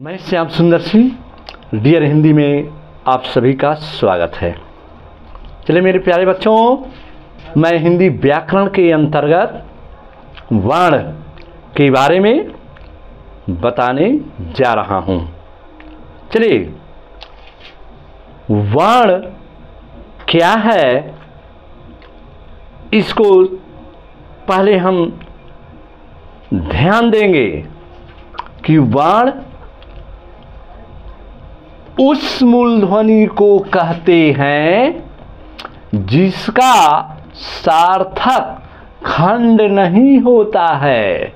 मैं श्याम सुंदर सिंह डियर हिंदी में आप सभी का स्वागत है। चलिए मेरे प्यारे बच्चों, मैं हिंदी व्याकरण के अंतर्गत वर्ण के बारे में बताने जा रहा हूँ। चलिए, वर्ण क्या है इसको पहले हम ध्यान देंगे कि वर्ण उस मूलध्वनि को कहते हैं जिसका सार्थक खंड नहीं होता है,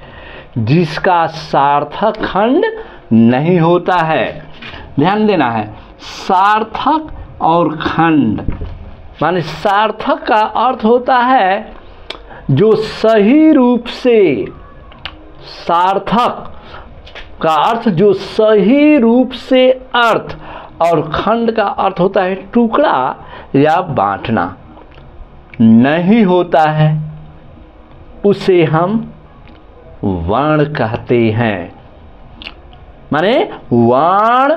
जिसका सार्थक खंड नहीं होता है। ध्यान देना है, सार्थक और खंड माने सार्थक का अर्थ होता है जो सही रूप से, सार्थक का अर्थ जो सही रूप से अर्थ, और खंड का अर्थ होता है टुकड़ा या बांटना नहीं होता है, उसे हम वर्ण कहते हैं। माने वर्ण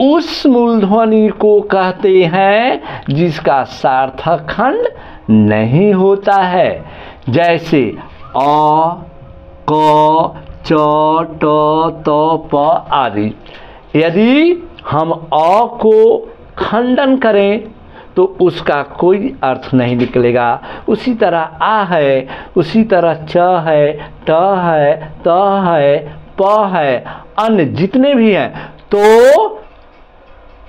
उस मूलध्वनि को कहते हैं जिसका सार्थक खंड नहीं होता है, जैसे अ, क, च, ट, त, प आदि। यदि हम अ को खंडन करें तो उसका कोई अर्थ नहीं निकलेगा। उसी तरह आ है, उसी तरह च है, ट है, त है, प है, अन्य जितने भी हैं, तो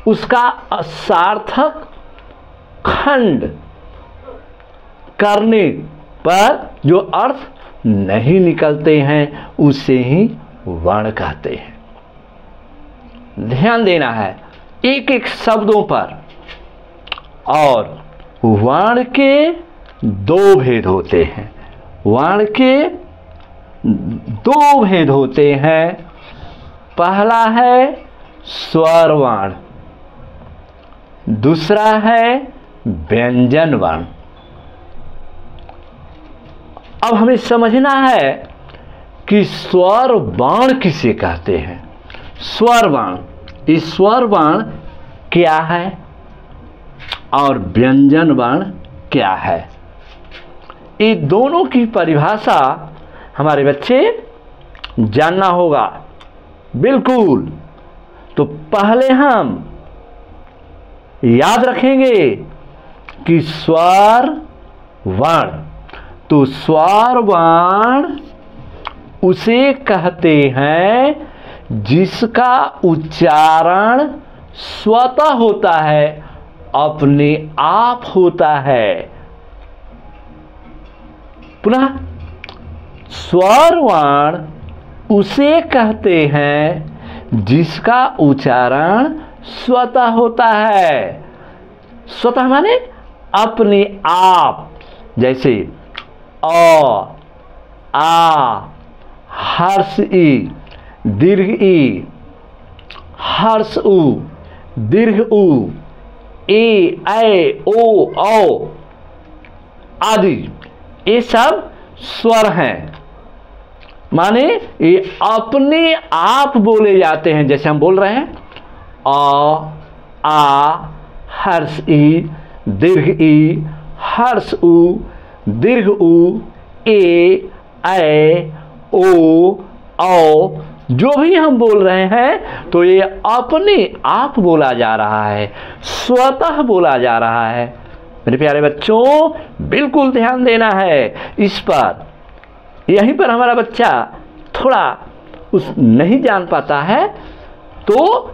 उसका सार्थक खंड करने पर जो अर्थ नहीं निकलते हैं उसे ही वर्ण कहते हैं। ध्यान देना है एक एक शब्दों पर। और वर्ण के दो भेद होते हैं, वर्ण के दो भेद होते हैं। पहला है स्वर वर्ण, दूसरा है व्यंजन वर्ण। अब हमें समझना है कि स्वर वर्ण किसे कहते हैं। स्वर वर्ण, इस स्वर वर्ण क्या है और व्यंजन वर्ण क्या है, ये दोनों की परिभाषा हमारे बच्चे जानना होगा। बिल्कुल, तो पहले हम याद रखेंगे कि स्वर वर्ण, तो स्वर वर्ण उसे कहते हैं जिसका उच्चारण स्वतः होता है, अपने आप होता है। पुनः स्वर वर्ण उसे कहते हैं जिसका उच्चारण स्वतः होता है। स्वतः माने अपने आप, जैसे अ, आ, हर्ष ई, दीर्घ ई, हर्ष उ, दीर्घ उ, ए, ऐ, ओ, औ आदि, ये सब स्वर हैं। माने ये अपने आप बोले जाते हैं। जैसे हम बोल रहे हैं अ, आ, हर्ष ई, दीर्घ ई, हर्ष उ, दीर्घ उ, ए, ऐ, ओ, औ, जो भी हम बोल रहे हैं तो ये अपने आप बोला जा रहा है, स्वतः बोला जा रहा है। मेरे प्यारे बच्चों, बिल्कुल ध्यान देना है इस पर। यहीं पर हमारा बच्चा थोड़ा नहीं जान पाता है, तो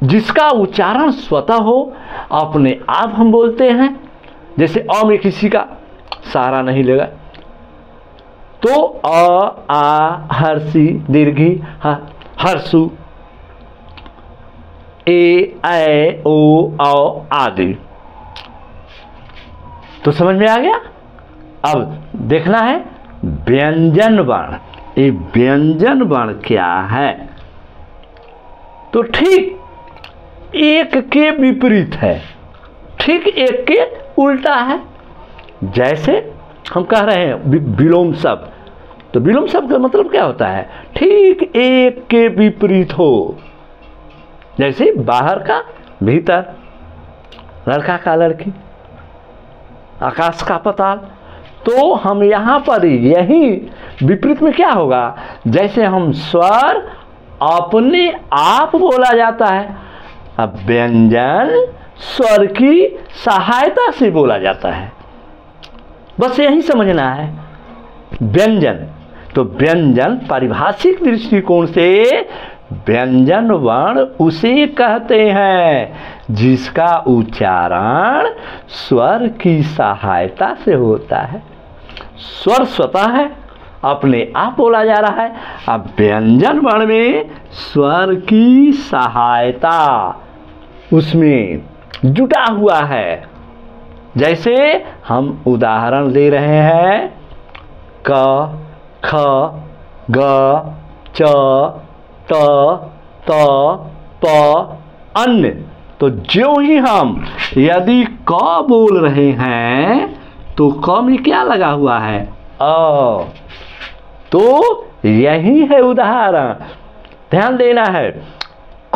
जिसका उच्चारण स्वतः हो, अपने आप हम बोलते हैं। जैसे अ में किसी का सहारा नहीं लेगा, तो अ, आ, हर्षी, दीर्घी, हर्षु, ए, ऐ, ओ, औ आदि। तो समझ में आ गया। अब देखना है व्यंजन वर्ण। ये व्यंजन वर्ण क्या है, तो ठीक एक के विपरीत है, ठीक एक के उल्टा है। जैसे हम कह रहे हैं विलोम शब्द, तो विलोम शब्द का मतलब क्या होता है, ठीक एक के विपरीत हो। जैसे बाहर का भीतर, लड़का का लड़की, आकाश का पाताल। तो हम यहाँ पर यही विपरीत में क्या होगा, जैसे हम स्वर अपने आप बोला जाता है, अब व्यंजन स्वर की सहायता से बोला जाता है। बस यही समझना है। व्यंजन, तो व्यंजन पारिभाषिक दृष्टिकोण से व्यंजन वर्ण उसे कहते हैं जिसका उच्चारण स्वर की सहायता से होता है। स्वर स्वतः है, अपने आप बोला जा रहा है। अब व्यंजन वर्ण में स्वर की सहायता उसमें जुटा हुआ है। जैसे हम उदाहरण दे रहे हैं, क, ख, ग, च, त, त, प, अन्य। तो जो ही हम यदि क बोल रहे हैं तो क में क्या लगा हुआ है, अ। तो यही है उदाहरण, ध्यान देना है।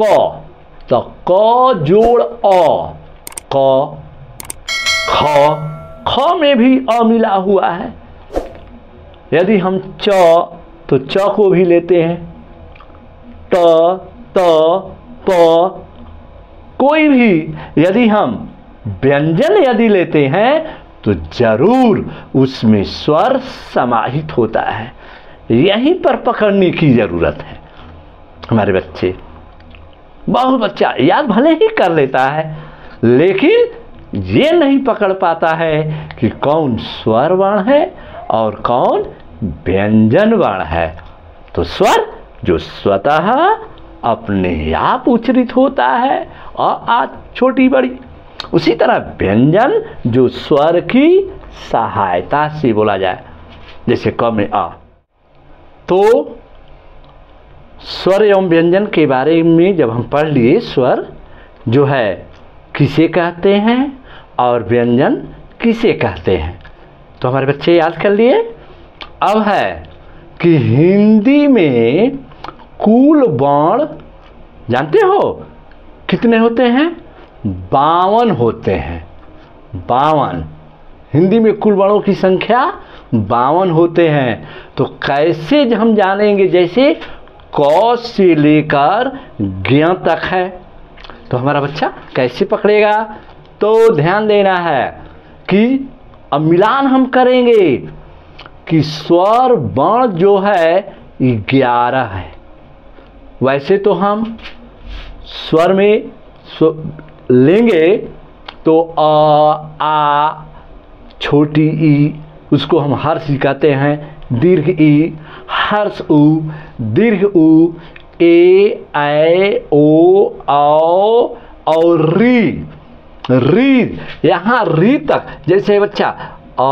क, तो क जोड़ अ, क। ख, ख में भी अ मिला हुआ है। यदि हम च, तो च को भी लेते हैं, त, त, प। कोई भी यदि हम व्यंजन यदि लेते हैं तो जरूर उसमें स्वर समाहित होता है। यहीं पर पकड़ने की जरूरत है। हमारे बच्चे, बहुत बच्चा याद भले ही कर लेता है, लेकिन ये नहीं पकड़ पाता है कि कौन स्वर वर्ण है और कौन व्यंजन वर्ण है। तो स्वर जो स्वतः अपने आप उच्चरित होता है, आ छोटी बड़ी, उसी तरह व्यंजन जो स्वर की सहायता से बोला जाए, जैसे क में आ। तो स्वर एवं व्यंजन के बारे में जब हम पढ़ लिए, स्वर जो है किसे कहते हैं और व्यंजन किसे कहते हैं, तो हमारे बच्चे याद कर लिए। अब है कि हिंदी में कुल वर्ण जानते हो कितने होते हैं, 52 होते हैं। 52, हिंदी में कुल वर्णों की संख्या 52 होते हैं। तो कैसे हम जानेंगे, जैसे क से लेकर ज्ञ तक है, तो हमारा बच्चा कैसे पकड़ेगा। तो ध्यान देना है कि अब मिलान हम करेंगे कि स्वर वर्ण जो है 11 है। वैसे तो हम स्वर में लेंगे तो अ, आ, छोटी ई, उसको हम हर्ष कहते हैं, दीर्घ ई, हर्ष उ, दीर्घ उ, ए, ऐ, ओ, औ और री। यहाँ री तक, जैसे बच्चा अ,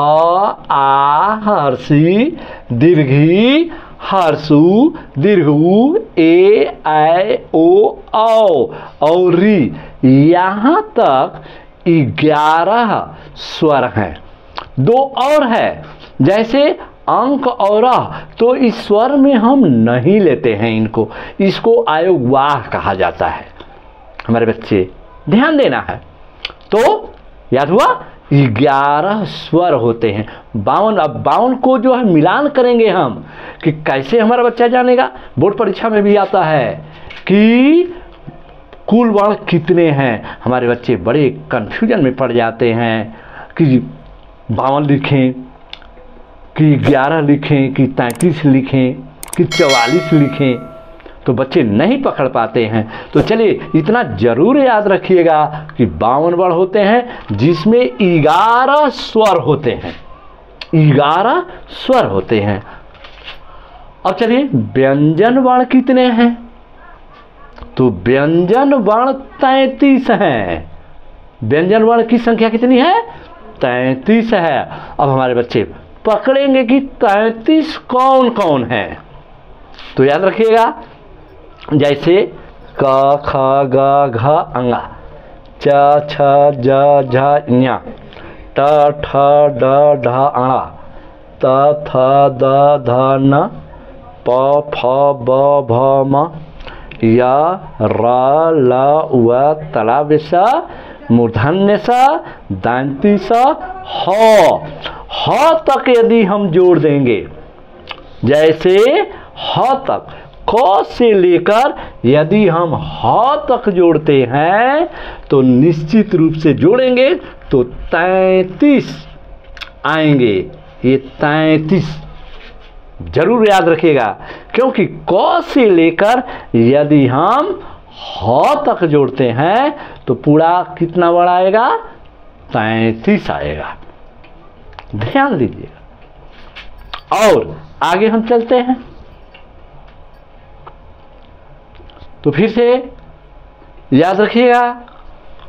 आ, हर्षी, दीर्घी, हर्षु, दीर्घु, ए, ऐ, ओ, औ और री, यहाँ तक 11 स्वर हैं। 2 और है, जैसे अंक और तो इस स्वर में हम नहीं लेते हैं इनको, इसको आयोगवाह कहा जाता है। हमारे बच्चे ध्यान देना है। तो याद हुआ, 11 स्वर होते हैं। 52, अब 52 को जो है मिलान करेंगे हम, कि कैसे हमारा बच्चा जानेगा। बोर्ड परीक्षा में भी आता है कि कुल वर्ण कितने हैं। हमारे बच्चे बड़े कंफ्यूजन में पड़ जाते हैं कि 52 लिखें कि 11 लिखें कि 33 लिखें कि 44 लिखें, तो बच्चे नहीं पकड़ पाते हैं। तो चलिए इतना जरूर याद रखिएगा कि 52 वर्ण होते हैं जिसमें 11 स्वर होते हैं। 11 स्वर होते हैं। अब चलिए व्यंजन वर्ण कितने हैं, तो व्यंजन वर्ण 33 हैं। व्यंजन वर्ण की संख्या कितनी है, 33 है। अब हमारे बच्चे पकड़ेंगे कि 33 कौन कौन है, तो याद रखिएगा, जैसे क, ख, ग, घ, अंगा, च, छ, ज, झ, ञ, ट, ठ, ड, ढ, अणा, त, थ, द, ध, न, प, फ, ब, भ, म, य र ल व तलाव स मूर्धन्य स दांती स ह तक यदि हम जोड़ देंगे, जैसे ह तक क से लेकर यदि हम ह तक जोड़ते हैं तो निश्चित रूप से जोड़ेंगे तो 33 आएंगे। ये 33 जरूर याद रखिएगा, क्योंकि क से लेकर यदि हम ह तक जोड़ते हैं तो पूरा कितना बड़ा आएगा? 33 आएगा। ध्यान दीजिएगा। और आगे हम चलते हैं तो फिर से याद रखिएगा,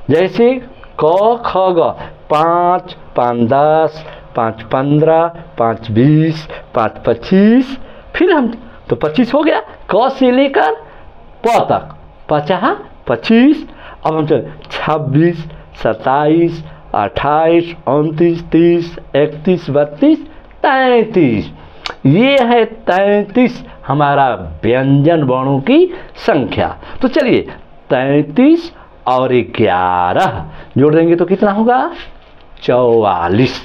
जैसे क ख ग 5 5 10 5 15 5 20 5 25, फिर हम तो 25 हो गया क से लेकर प तक 50 25। अब हम चल 26 27 28 29 30 31 32 33। ये है 33 हमारा व्यंजन वर्णों की संख्या। तो चलिए 33 और 11 जोड़ देंगे तो कितना होगा? 44।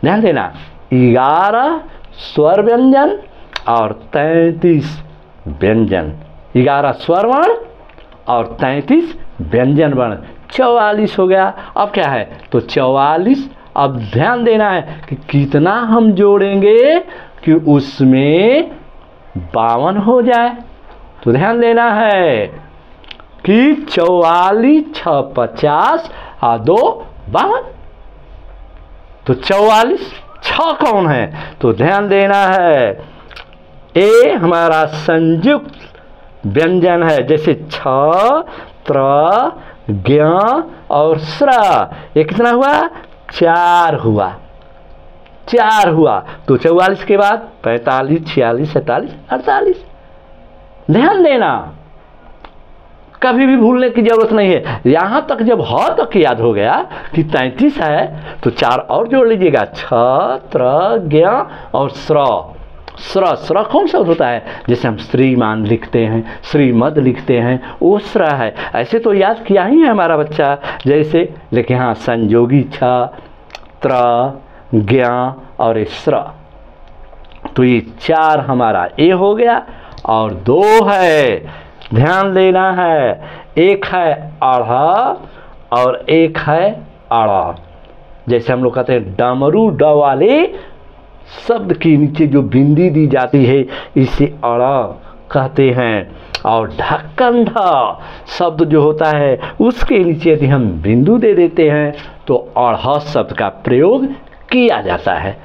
ध्यान देना, 11 स्वर व्यंजन और 33 व्यंजन। 11 स्वर वर्ण और 33 व्यंजन वर्ण, 44 हो गया। अब क्या है? तो 44। अब ध्यान देना है कि कितना हम जोड़ेंगे कि उसमें 52 हो जाए। तो ध्यान देना है कि 44 6 50 और 2 52। तो 44 6 कौन है? तो ध्यान देना है, ए हमारा संयुक्त व्यंजन है, जैसे छ त्र ज्ञ और स्र। ये कितना हुआ? 4 हुआ। 4 हुआ। तो 44 के बाद 45 46 47 48। ध्यान देना, कभी भी भूलने की जरूरत नहीं है। यहां तक जब ह तक याद हो गया कि 33 है तो 4 और जोड़ लीजिएगा, छ त्र ज्ञ और स्र। स्र स्र कौन सा होता है? जैसे हम श्रीमान लिखते हैं, श्रीमद लिखते हैं, वो स्र है। ऐसे तो याद किया ही है हमारा बच्चा, जैसे लेकिन हाँ संयोगी छ त्र ज्ञ और स्र। तो ये 4 हमारा ए हो गया और 2 है। ध्यान देना है, एक है आढ़ा और एक है आड़ा। जैसे हम लोग कहते हैं डमरू, ड वाले शब्द के नीचे जो बिंदी दी जाती है इसे अड़ा कहते हैं। और ढक्कन ढ शब्द जो होता है उसके नीचे यदि हम बिंदु दे देते हैं तो अढ़ शब्द का प्रयोग किया जाता है।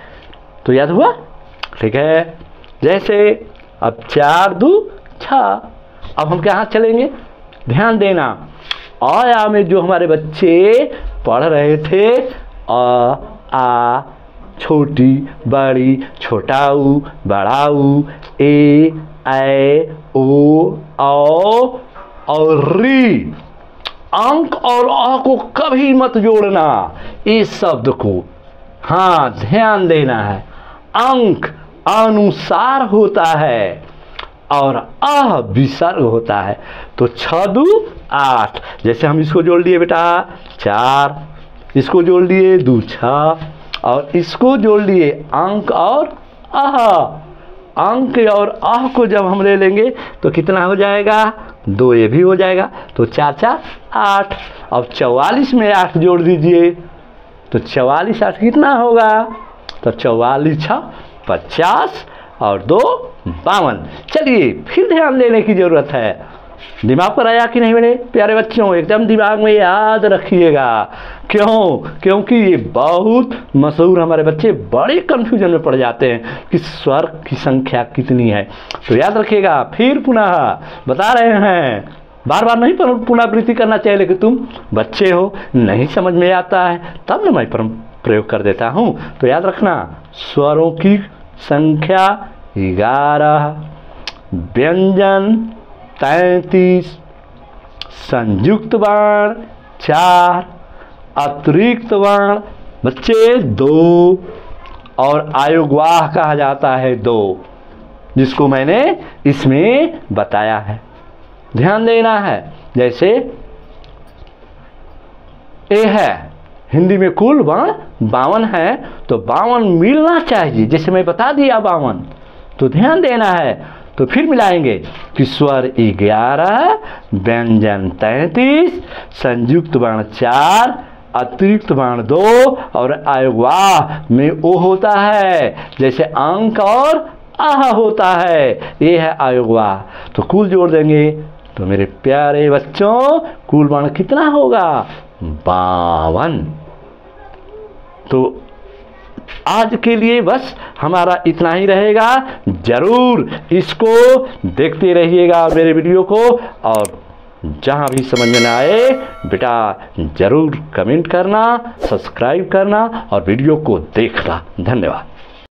तो याद हुआ? ठीक है। जैसे अब 4 2 6। अब हम कहाँ चलेंगे? ध्यान देना, आया में जो हमारे बच्चे पढ़ रहे थे आ छोटी बड़ी छोटाऊ बड़ाऊ ए ऐ ओ औ और री, अंक और अ को कभी मत जोड़ना इस शब्द को। हाँ ध्यान देना है, अंक अनुसार होता है और अह विसर्ग होता है। तो 6 2 8। जैसे हम इसको जोड़ लिए बेटा 4, इसको जोड़ लिए 2 6 और इसको जोड़ लिए अंक और अह। अंक और अह को जब हम ले लेंगे तो कितना हो जाएगा? 2 ये भी हो जाएगा। तो 4 4 8। अब 44 में 8 जोड़ दीजिए तो 44 8 कितना होगा? तो 44 6 50 और 2 52। चलिए फिर ध्यान देने की जरूरत है। दिमाग पर आया कि नहीं मेरे प्यारे बच्चों? एकदम दिमाग में याद रखिएगा। क्यों? क्योंकि ये बहुत मशहूर, हमारे बच्चे बड़े कंफ्यूजन में पड़ जाते हैं कि स्वर की संख्या कितनी है। तो याद रखिएगा। फिर पुनः बता रहे हैं, बार बार नहीं पुनरावृत्ति करना चाहिए, लेकिन तुम बच्चे हो, नहीं समझ में आता है तब ना मैं प्रयोग कर देता हूँ। तो याद रखना, स्वरों की संख्या 11, व्यंजन 33, संयुक्त वर्ण 4, अतिरिक्त वर्ण बच्चे 2 और आयोगवाह कहा जाता है 2, जिसको मैंने इसमें बताया है। ध्यान देना है। जैसे ए है, हिंदी में कुल वर्ण 52 है, तो 52 मिलना चाहिए, जैसे मैं बता दिया 52, तो ध्यान देना है। तो फिर मिलाएंगे कि स्वर 11, व्यंजन 33, संयुक्त वर्ण 4, अतिरिक्त वर्ण 2 और अयोगवाह में ओ होता है, जैसे अंक और आह होता है, ये है अयोगवाह। तो कुल जोड़ देंगे तो मेरे प्यारे बच्चों कुल वर्ण कितना होगा? 52। तो आज के लिए बस हमारा इतना ही रहेगा। जरूर इसको देखते रहिएगा मेरे वीडियो को, और जहाँ भी समझ में ना आए बेटा जरूर कमेंट करना, सब्सक्राइब करना और वीडियो को देखना। धन्यवाद।